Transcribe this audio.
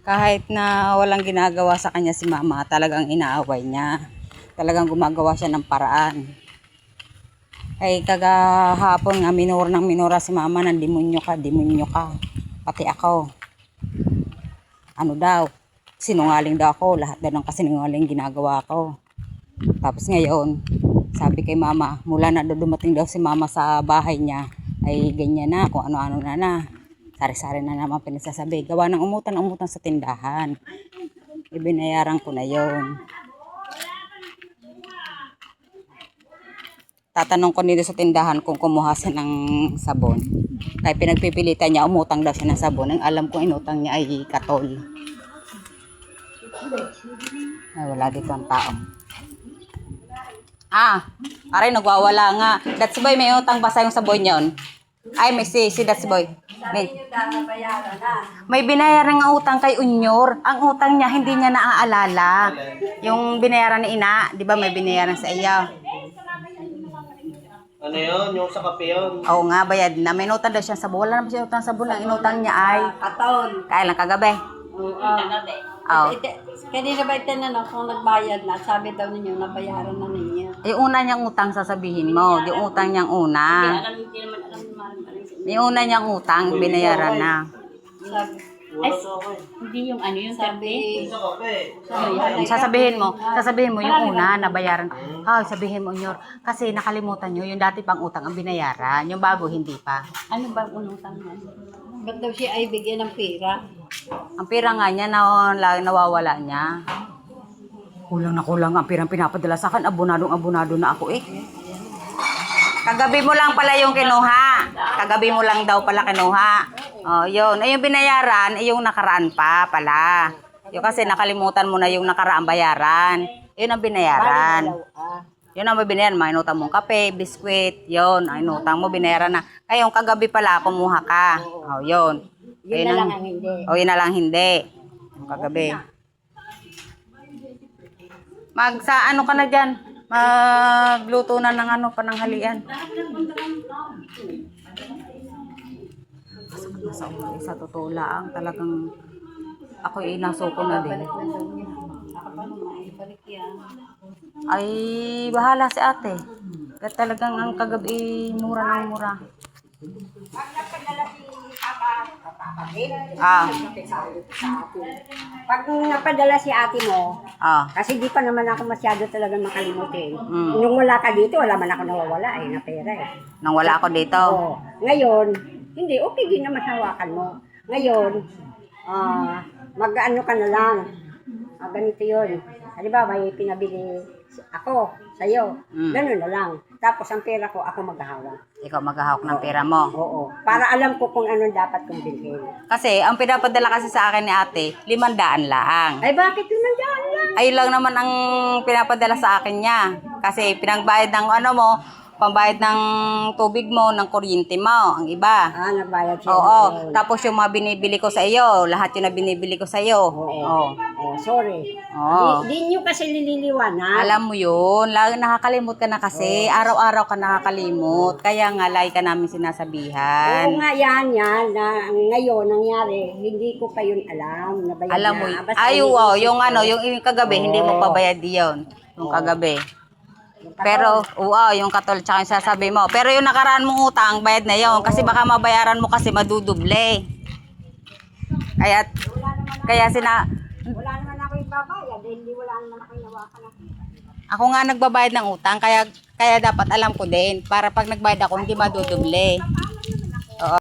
Kahit na walang ginagawa sa kanya si mama, talagang inaaway niya. Talagang gumagawa siya ng paraan. Ay kagahapon nga minura si mama ng demonyo ka. Pati ako. Ano daw, sinungaling daw ako, lahat daw ng kasinungaling ginagawa ko. Tapos ngayon, sabi kay mama, mula na dumating daw si mama sa bahay niya, ay ganyan na, kung ano-ano na. Sari-sari na naman pinasasabi. Gawa ng umutan sa tindahan. Ibinayaran ko na yon. Tatanong ko nito sa tindahan kung kumuha siya ng sabon. Kaya pinagpipilitan niya, umutang daw siya ng sabon. Ang alam kong inutang niya ay katol. Ay, wala dito ang tao. Aray, nagwawala nga. That's boy, may utang ba sa yung sabon yun? Ay, may si That's boy. May binayaran nga utang kay Unyor. Ang utang niya, hindi niya naaalala. Yung binayaran ni Ina, di ba may binayaran sa iyo? Ano yun? Yung sa kape yun? Oo nga, bayad na. May inutang daw siya sa sabon. Wala naman siya utang sa sabon. Ang inutang niya ay Katon. kailan kagabi. Oo. Kanina ba itinanong kung nagbayad na? Sabi daw ninyo, nabayaran na ninyo. Yung una niyang utang sasabihin mo. Yung utang niyang una. Yung una niyang utang, binayaran na. Hindi yung ano yung Sabi, Sa kape. Sasabihin mo yung una, nabayaran. Sabihin mo, Nyor, kasi nakalimutan nyo, yung dati pang utang ang binayaran, yung bago hindi pa. ano ba unutang mo? ba't daw siya ay bigyan ng pera? Ang pera nga niya, nawawala niya. Kulang na kulang ang pirang pinapadala sa akin. Abunado na ako eh. Kagabi mo lang pala yung kinuha. Kagabi mo lang daw pala kinuha. Yun. Ay, yung binayaran, yung nakaraan pa pala. Yung kasi nakalimutan mo na yung nakaraan bayaran. Yun ang binayaran. Yun ang binayaran. May inutang mong kape, biskwit. Yun. Ang inutang mo, binayaran na. Kayong kagabi pala, kumuha ka. Yun. Yun na lang ang hindi. Yun na lang hindi. Yung kagabi. Sa ano ka na dyan? Magluto na ng ano, pananghalian. Sa totoo lang, talagang ako inasuko na din. Ay, bahala si ate. Kaya talagang ang kagabi, mura ng mura. Pag napadala si ate mo, Ah. kasi di pa naman ako masyado talaga makalimutin. Nung wala ka dito, wala man ako nawawala na pera eh. Nang wala ako dito. Ngayon, hindi, okay din naman hawakan mo. Ngayon, mag-ano ka na lang. Ganito yun. Halimbawa, may pinabili ako sa'yo. Ganun na lang. Tapos ang pera ko, ako maghahawak. Ikaw maghahawak ng pera mo. Oo. Para alam ko kung anong dapat kong bilhin. Kasi ang pinapadala kasi sa akin ni ate, 500 lang. Ay, bakit naman dyan lang? Ayun lang naman ang pinapadala sa akin niya. Kasi pinagbayad ng ano mo, pambayad ng tubig mo, ng kuryente mo, ang iba. Nagbayad siya. Oo. Tapos yung mga binibili ko sa iyo, lahat yun na binibili ko sa iyo. Oo. Sorry. Oo. Di nyo kasi lililiwanag. Alam mo yun, lagi nakakalimot ka na kasi. Araw-araw ka nakakalimot. Kaya nga, lagi ka namin sinasabihan. Oo nga yan, na ngayon nangyari, hindi ko pa yun alam. Nabayad Alam mo, na. Basta yung ano, yung kagabi, hindi mo pabayad yun. Yung kagabi. Pero, yung katol, tsaka yung sasabi mo. Pero yung nakaraan mong utang, bayad na yun. Kasi baka mabayaran mo kasi maduduble. Kaya wala naman ako ibabayad, hindi wala naman ako inawakan na. ako nga nagbabayad ng utang, kaya dapat alam ko din. Para pag nagbayad ako, hindi maduduble.